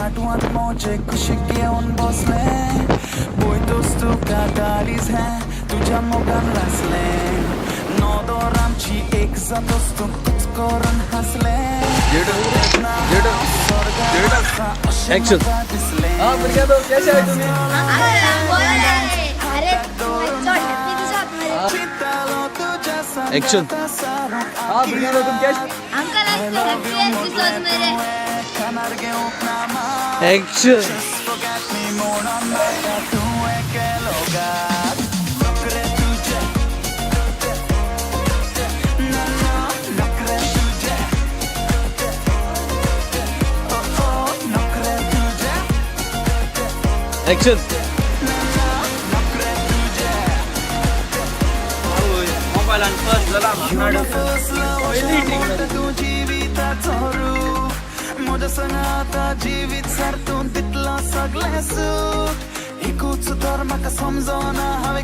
माटवात मोचे कुशीक येऊन बसले बोयतोस तुका दारीज हे तुझ्या मोगान लासले नोदोर आमची एक जातोस तू कुच करून हसले ऍक्शन हा ब्रिगेडो कसे आहे तुम्ही ऍक्शन हा ब्रिगेडो तुम कैसे ऍक्शन ऍक्शन मोबाईल आणि पर्स झाला माझ्या संगाता जीवित सारतून तितला सगळे सुख एकूच तर म्हाका समजोना हांवें